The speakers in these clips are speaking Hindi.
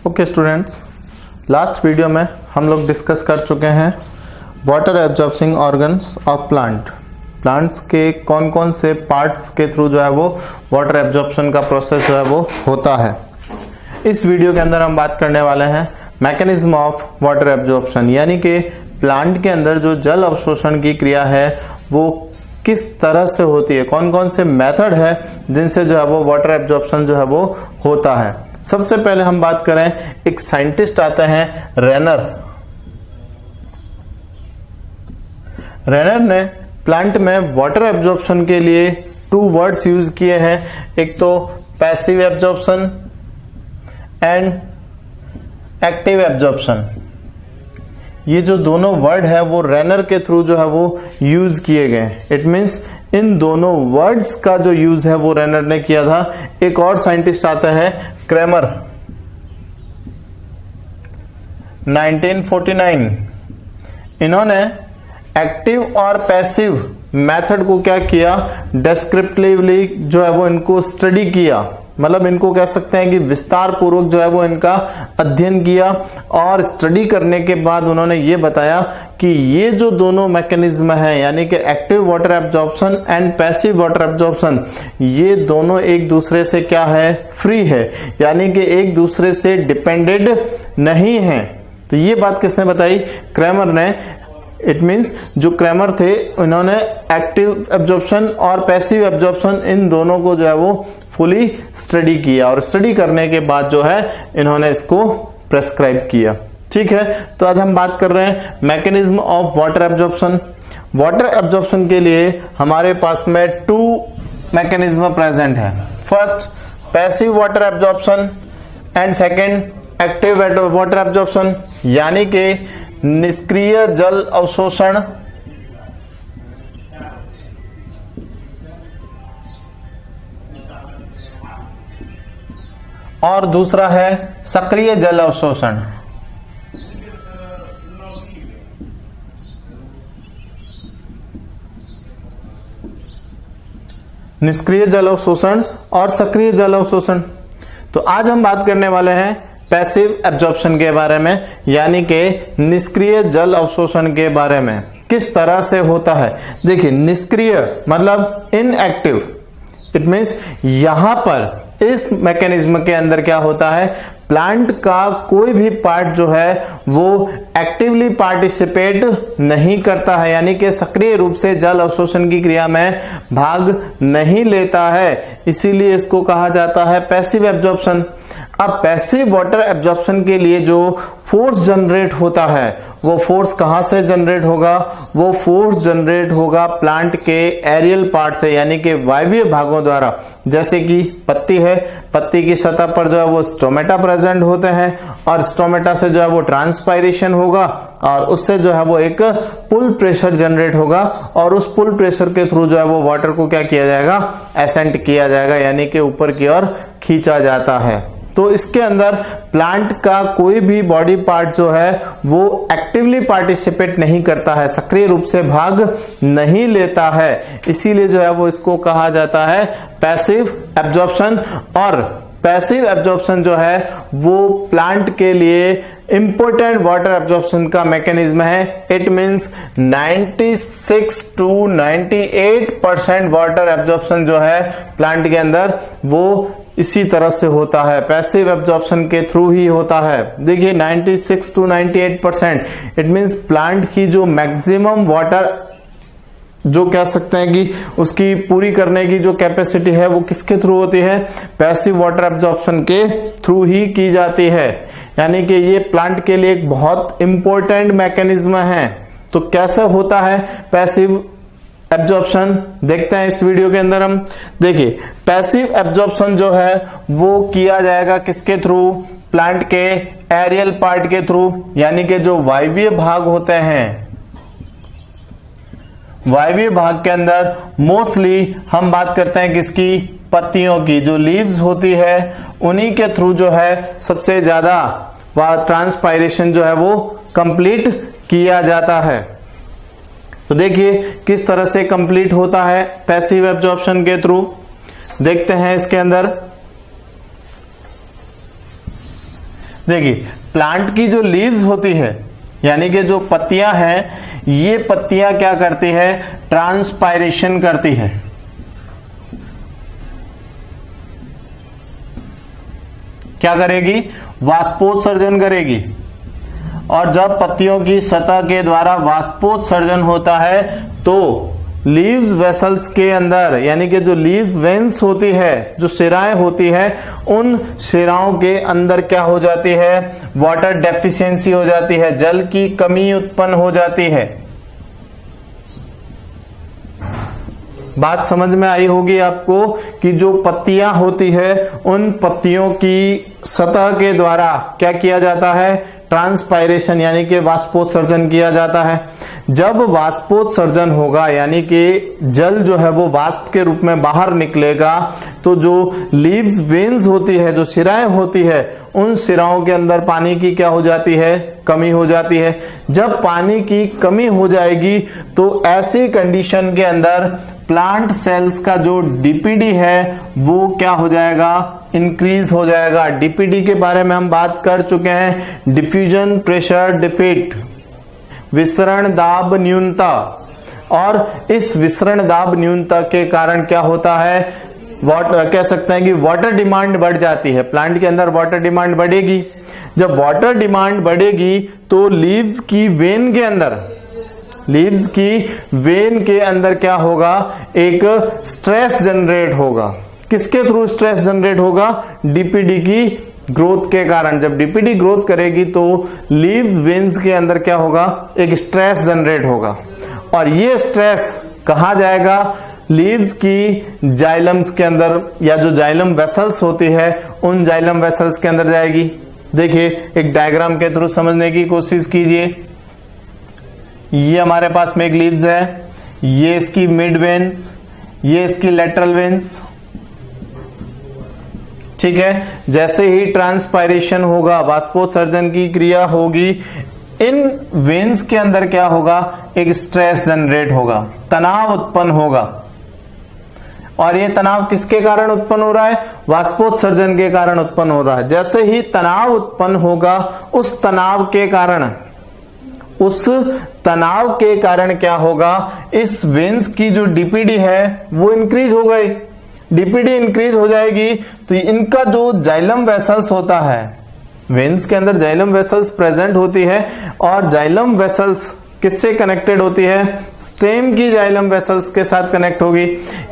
ओके स्टूडेंट्स, लास्ट वीडियो में हम लोग डिस्कस कर चुके हैं water absorbing organs of plants के कौन कौन से पार्ट्स के थ्रू जो है वो वाटर एब्जॉर्प्शन का प्रोसेस जो है वो होता है। इस वीडियो के अंदर हम बात करने वाले हैं मैकेनिज्म ऑफ वाटर एब्जॉर्प्शन, यानी कि प्लांट के अंदर जो जल अवशोषण की क्रिया है वो किस तरह से होती है, कौन कौन से मेथड है जिनसे जो है वो वाटर एब्जॉर्प्शन जो है वो होता है। सबसे पहले हम बात करें, एक साइंटिस्ट आते हैं रेनर ने प्लांट में वाटर एब्जॉर्प्शन के लिए 2 वर्ड्स यूज किए हैं, एक तो passive absorption and active absorption. ये जो दोनों वर्ड है वो रेनर के थ्रू जो है वो यूज किए गए। इट मींस इन दोनों वर्ड्स का जो यूज है वो रेनर ने किया था। एक और साइंटिस्ट आते हैं क्रेमर, 1949। इन्होंने एक्टिव और पैसिव मेथड को क्या किया, डेस्क्रिप्टिवली जो है वो इनको स्टडी किया, मतलब इनको कह सकते हैं कि विस्तार पूर्वक जो है वो इनका अध्ययन किया। और स्टडी करने के बाद उन्होंने ये बताया कि ये जो दोनों मैकेनिज्म है, यानी कि active water absorption and passive water absorption, ये दोनों एक दूसरे से क्या है, फ्री है, यानी कि एक दूसरे से डिपेंडेड नहीं है। तो ये बात किसने बताई, क्रेमर ने। इट मींस जो क्रेमर थे इन्होंने एक्टिव एब्जॉर्प्शन और पैसिव एब्जॉर्प्शन इन दोनों को जो है वो फुली स्टडी किया, और स्टडी करने के बाद जो है इन्होंने इसको प्रेस्क्राइब किया। ठीक है, तो आज हम बात कर रहे हैं mechanism of water absorption. Water absorption के लिए हमारे पास में 2 मैकेनिज्म प्रेजेंट है। First passive water absorption and second active water absorption, यानी कि निष्क्रिय जल अवशोषण और दूसरा है सक्रिय जल अवशोषण। निष्क्रिय जल अवशोषण और सक्रिय जल अवशोषण। तो आज हम बात करने वाले हैं पैसिव एब्जॉर्प्शन के बारे में, यानी कि निष्क्रिय जल अवशोषण के बारे में, किस तरह से होता है। देखिए, निष्क्रिय मतलब इनएक्टिव। इट मींस यहां पर इस मैकेनिज्म के अंदर क्या होता है, प्लांट का कोई भी पार्ट जो है वो एक्टिवली पार्टिसिपेट नहीं करता है, यानी कि सक्रिय रूप से जल अवशोषण की क्रिया में भाग नहीं लेता है, इसीलिए इसको कहा जाता है पैसिव एब्जॉर्प्शन। अब पैसिव वाटर एब्जॉर्प्शन के लिए जो फोर्स जनरेट होता है वो फोर्स कहां से जनरेट होगा, वो फोर्स जनरेट होगा प्लांट के एरियल पार्ट से, यानी कि वायवीय भागों द्वारा। जैसे कि पत्ती है, पत्ती की सतह पर जो है वो स्टोमेटा प्रेजेंट होते हैं, और स्टोमेटा से जो है वो ट्रांसपायरेशन होगा, और उससे जो है वो एक पुल प्रेशर जनरेट होगा, और उस पुल प्रेशर के थ्रू जो है वो वाटर को क्या किया जाएगा, एसेंट किया जाएगा, यानी कि ऊपर की ओर खींचा जाता है। तो इसके अंदर प्लांट का कोई भी बॉडी पार्ट जो है वो एक्टिवली पार्टिसिपेट नहीं करता है, सक्रिय रूप से भाग नहीं लेता है, इसीलिए जो है वो इसको कहा जाता है पैसिव एब्जॉर्प्शन। और पैसिव एब्जॉर्प्शन जो है वो प्लांट के लिए इंपॉर्टेंट वाटर एब्जॉर्प्शन का मैकेनिज्म है। It means 96 to 98% water absorption जो है प्लांट के अंदर वो इसी तरह से होता है, पैसिव एब्जॉर्प्शन के थ्रू ही होता है। देखिए 96 to 98%, इट मींस प्लांट की जो मैक्सिमम वाटर जो कह सकते हैं कि उसकी पूरी करने की जो कैपेसिटी है वो किसके थ्रू होती है, पैसिव वाटर एब्जॉर्प्शन के थ्रू ही की जाती है, यानी कि ये प्लांट के लिए एक बहुत इंपॉर्टेंट मैकेनिज्म है। तो कैसे होता है पैसिव एब्जॉर्प्शन, देखते हैं इस वीडियो के अंदर हम। देखिए, पैसिव एब्जॉर्प्शन जो है वो किया जाएगा किसके थ्रू, प्लांट के एरियल पार्ट के थ्रू, यानी कि जो वायवीय भाग होते हैं, वायवीय भाग के अंदर मोस्टली हम बात करते हैं किसकी, पत्तियों की, जो लीव्स होती है उन्हीं के थ्रू जो है सबसे ज्यादा ट्रांसपायरेशन जो है वो कंप्लीट किया जाता है। तो देखिए किस तरह से कंप्लीट होता है पैसिव एब्जॉर्प्शन के थ्रू, देखते हैं इसके अंदर। देखिए प्लांट की जो लीव्स होती है यानी कि जो पत्तियां हैं, ये पत्तियां क्या करती है, ट्रांसपायरेशन करती है। क्या करेगी, वाष्पोत्सर्जन करेगी। और जब पत्तियों की सतह के द्वारा वाष्पोत्सर्जन होता है तो लीव्स वेसल्स के अंदर यानी कि जो लीव्स वेन्स होती है, जो शिराएं होती है, उन शिराओं के अंदर क्या हो जाती है, वाटर डेफिशिएंसी हो जाती है, जल की कमी उत्पन्न हो जाती है। बात समझ में आई होगी आपको कि जो पत्तियां होती है उन पत्तियों की सतह के द्वारा क्या किया जाता है, ट्रांसपायरेशन यानी कि वाष्पोत्सर्जन किया जाता है। जब वाष्पोत्सर्जन होगा यानी कि जल जो है वो वाष्प के रूप में बाहर निकलेगा तो जो लीव्स वेन्स होती है, जो शिराएं होती है, उन शिराओं के अंदर पानी की क्या हो जाती है, कमी हो जाती है। जब पानी की कमी हो जाएगी तो ऐसी कंडीशन के अंदर प्लांट सेल्स का जो डीपीडी है वो क्या हो जाएगा, इंक्रीज हो जाएगा। डीपीडी के बारे में हम बात कर चुके हैं, डिफ्यूजन प्रेशर डिफेक्ट, विसरण दाब न्यूनता। और इस विसरण दाब न्यूनता के कारण क्या होता है, कह सकते हैं कि वाटर डिमांड बढ़ जाती है। प्लांट के अंदर वाटर डिमांड बढ़ेगी। जब वाटर डिमांड बढ़ेगी तो लीव्स की वेन के अंदर क्या होगा, एक स्ट्रेस जनरेट होगा। किसके थ्रू स्ट्रेस जनरेट होगा, डीपीडी की ग्रोथ के कारण। जब डीपीडी ग्रोथ करेगी तो लीव्स वेन्स के अंदर क्या होगा, एक स्ट्रेस जनरेट होगा। और ये स्ट्रेस कहां जाएगा, लीव्स की जाइलम्स के अंदर, या जो जाइलम वेसल्स होती है उन जाइलम वेसल्स के अंदर जाएगी। देखिए एक डायग्राम के थ्रू समझने की कोशिश कीजिए। ये हमारे पास में एक लीव्स है, ये इसकी मिड वेन्स, ये इसकी लेटरल वेन्स, ठीक है। जैसे ही ट्रांसपायरेशन होगा, वाष्पोत्सर्जन की क्रिया होगी, इन वेन्स के अंदर क्या होगा, एक स्ट्रेस जनरेट होगा, तनाव उत्पन्न होगा। और ये तनाव किसके कारण उत्पन्न हो रहा है, वाष्पोत्सर्जन के कारण उत्पन्न हो रहा है। जैसे ही तनाव उत्पन्न होगा, उस तनाव के कारण क्या होगा, इस वेन्स की जो डीपीडी है वो इंक्रीज हो गई। डीपीडी इंक्रीज हो जाएगी तो इनका जो जाइलम वेसल्स होता है, वेन्स के अंदर जाइलम वेसल्स प्रेजेंट होती है, और जाइलम वेसल्स किससे कनेक्टेड होती है, स्टेम की जाइलम वेसल्स के साथ कनेक्ट होगी।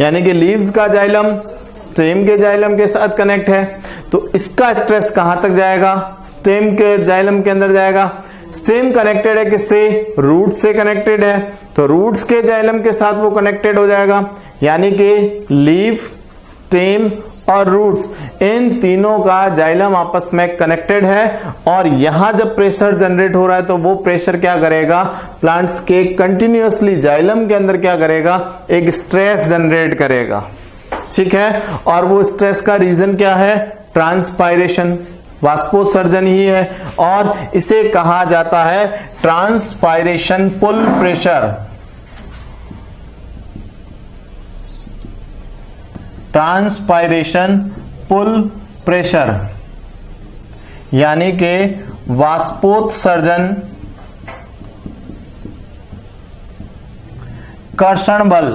यानी कि लीव्स का जाइलम स्टेम के जाइलम के साथ कनेक्ट है, तो इसका स्ट्रेस कहां तक जाएगा, स्टेम के जाइलम के अंदर जाएगा। स्टेम कनेक्टेड है किससे, रूट से कनेक्टेड है, तो रूट्स के जाइलम के साथ वो कनेक्टेड हो जाएगा। यानी कि लीव, स्टेम और रूट्स, इन तीनों का जाइलम आपस में कनेक्टेड है। और यहां जब प्रेशर जनरेट हो रहा है तो वो प्रेशर क्या करेगा, प्लांट्स के कंटिन्यूअसली जाइलम के अंदर क्या करेगा, एक स्ट्रेस जनरेट करेगा, ठीक है। और वो स्ट्रेस का रीजन क्या है, ट्रांसपायरेशन, वाष्पोत्सर्जन ही है। और इसे कहा जाता है ट्रांसपायरेशन पुल प्रेशर। ट्रांसपायरेशन पुल प्रेशर यानी कि वाष्पोत्सर्जन कर्षण बल,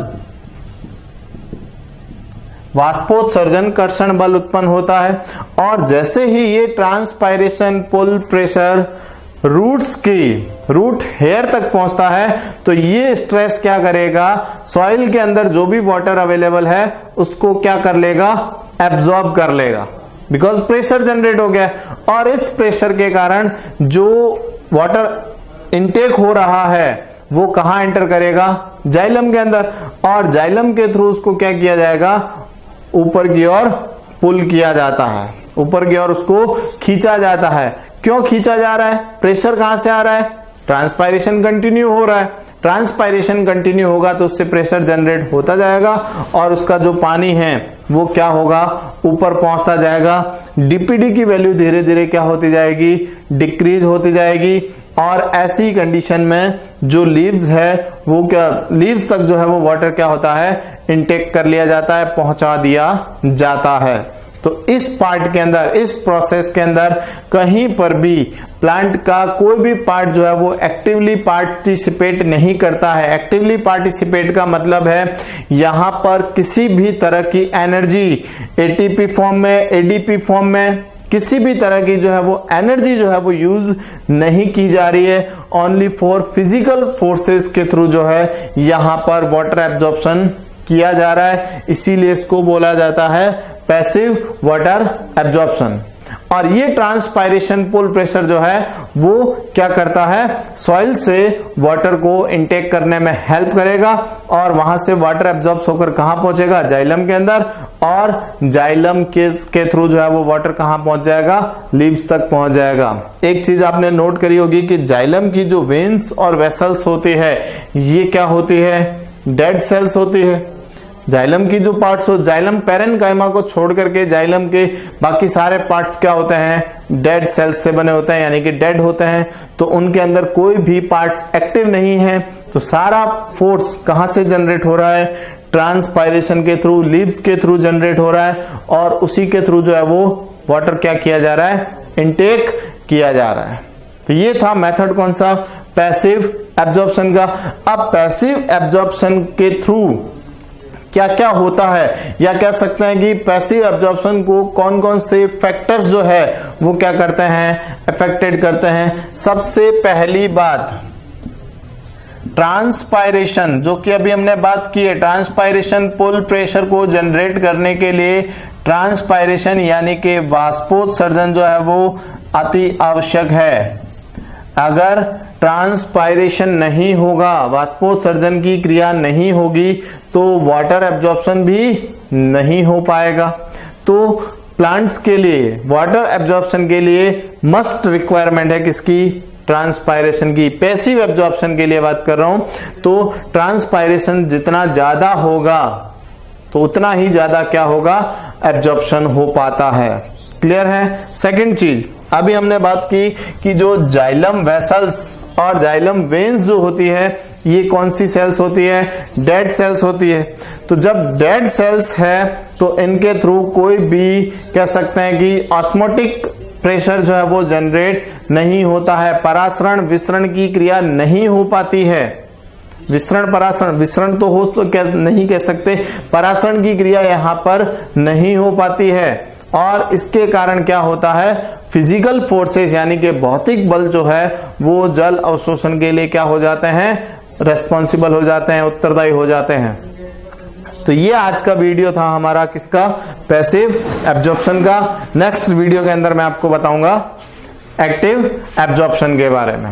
वाष्पोत्सर्जन कर्षण बल उत्पन्न होता है। और जैसे ही ये ट्रांसपायरेशन पुल प्रेशर रूट हेयर तक पहुंचता है तो ये स्ट्रेस क्या करेगा, सॉइल के अंदर जो भी वाटर अवेलेबल है उसको क्या कर लेगा, एब्जॉर्ब कर लेगा, बिकॉज प्रेशर जनरेट हो गया। और इस प्रेशर के कारण जो वाटर इनटेक हो रहा है वो कहां एंटर करेगा, जाइलम के अंदर। और जाइलम के थ्रू उसको क्या किया जाएगा, ऊपर की ओर पुल किया जाता है, ऊपर की ओर उसको खींचा जाता है। क्यों खींचा जा रहा है, प्रेशर कहां से आ रहा है, ट्रांसपायरेशन कंटिन्यू हो रहा है। ट्रांसपायरेशन कंटिन्यू होगा तो उससे प्रेशर जनरेट होता जाएगा और उसका जो पानी है वो क्या होगा, ऊपर पहुंचता जाएगा। डीपीडी की वैल्यू धीरे धीरे क्या होती जाएगी, डिक्रीज होती जाएगी। और ऐसी कंडीशन में जो लीव्स है वो क्या, लीव्स तक जो है वो वाटर क्या होता है, इनटेक कर लिया जाता है, पहुंचा दिया जाता है। तो इस पार्ट के अंदर, इस प्रोसेस के अंदर कहीं पर भी प्लांट का कोई भी पार्ट जो है वो एक्टिवली पार्टिसिपेट नहीं करता है। एक्टिवली पार्टिसिपेट का मतलब है यहां पर किसी भी तरह की एनर्जी एटीपी फॉर्म में, एडीपी फॉर्म में किसी भी तरह की जो है वो एनर्जी जो है वो यूज नहीं की जा रही है। ओनली फॉर फिजिकल फोर्सेस के थ्रू जो है यहां पर वाटर एब्जॉर्प्शन किया जा रहा है, इसीलिए इसको बोला जाता है पैसिव वाटर एब्जॉर्प्शन। और ये ट्रांसपायरेशन पुल प्रेशर जो है वो क्या करता है, सॉइल से वाटर को इनटेक करने में हेल्प करेगा और वहां से वाटर एब्जॉर्ब होकर कहां पहुंचेगा, जाइलम के अंदर, और जाइलम के थ्रू जो है वो वाटर कहां पहुंच जाएगा, लीव्स तक पहुंच जाएगा। एक चीज आपने नोट करी होगी कि जाइलम की जो वेन्स और वेसल्स होती है ये क्या होती है, डेड सेल्स होती है। जाइलम की जो पार्ट्स हो, जाइलम पैरेन्काइमा को छोड़ करके जाइलम के बाकी सारे पार्ट्स क्या होते हैं, डेड सेल्स से बने होते हैं, यानी कि डेड होते हैं। तो उनके अंदर कोई भी पार्ट्स एक्टिव नहीं है। तो सारा फोर्स कहां से जनरेट हो रहा है, ट्रांसपायरेशन के थ्रू, लीव्स के थ्रू जनरेट हो रहा है और उसी के थ्रू जो है वो वाटर क्या किया जा रहा है, इनटेक किया जा रहा है। तो ये था मेथड कौन सा, पैसिव एब्जॉर्प्शन का। अब पैसिव एब्जॉर्प्शन के थ्रू क्या क्या होता है, या कह सकते हैं कि पैसिव एब्जॉर्प्शन को कौन कौन से फैक्टर्स जो है वो क्या करते हैं, अफेक्टेड करते हैं। सबसे पहली बात ट्रांसपायरेशन, जो कि अभी हमने बात की है, ट्रांसपायरेशन पुल प्रेशर को जनरेट करने के लिए ट्रांसपायरेशन यानी कि वाष्पोत्सर्जन जो है वो अति आवश्यक है। अगर ट्रांसपायरेशन नहीं होगा, वाष्पोत्सर्जन की क्रिया नहीं होगी तो वाटर एब्जॉर्प्शन भी नहीं हो पाएगा। तो प्लांट्स के लिए वाटर एब्जॉर्प्शन के लिए मस्ट रिक्वायरमेंट है किसकी, ट्रांसपायरेशन की। पैसिव एब्जॉर्प्शन के लिए बात कर रहा हूं तो ट्रांसपायरेशन जितना ज्यादा होगा तो उतना ही ज्यादा क्या होगा, एब्जॉर्प्शन हो पाता है। क्लियर है। सेकंड चीज, अभी हमने बात की कि जो जाइलम वेसल्स और जाइलम वेन्स जो होती है ये कौन सी सेल्स होती है, डेड सेल्स होती है। तो जब डेड सेल्स है तो इनके थ्रू कोई भी कह सकते हैं कि ऑस्मोटिक प्रेशर जो है वो जनरेट नहीं होता है, परासरण विसरण की क्रिया नहीं हो पाती है। विसरण परासरण, विसरण तो हो तो नहीं कह सकते, परासरण की क्रिया यहां पर नहीं हो पाती है। और इसके कारण क्या होता है, फिजिकल फोर्सेस यानी कि भौतिक बल जो है वो जल अवशोषण के लिए क्या हो जाते हैं, रेस्पॉन्सिबल हो जाते हैं, उत्तरदायी हो जाते हैं। तो ये आज का वीडियो था हमारा किसका, पैसिव एब्जॉर्प्शन का। नेक्स्ट वीडियो के अंदर मैं आपको बताऊंगा एक्टिव एब्जॉर्प्शन के बारे में।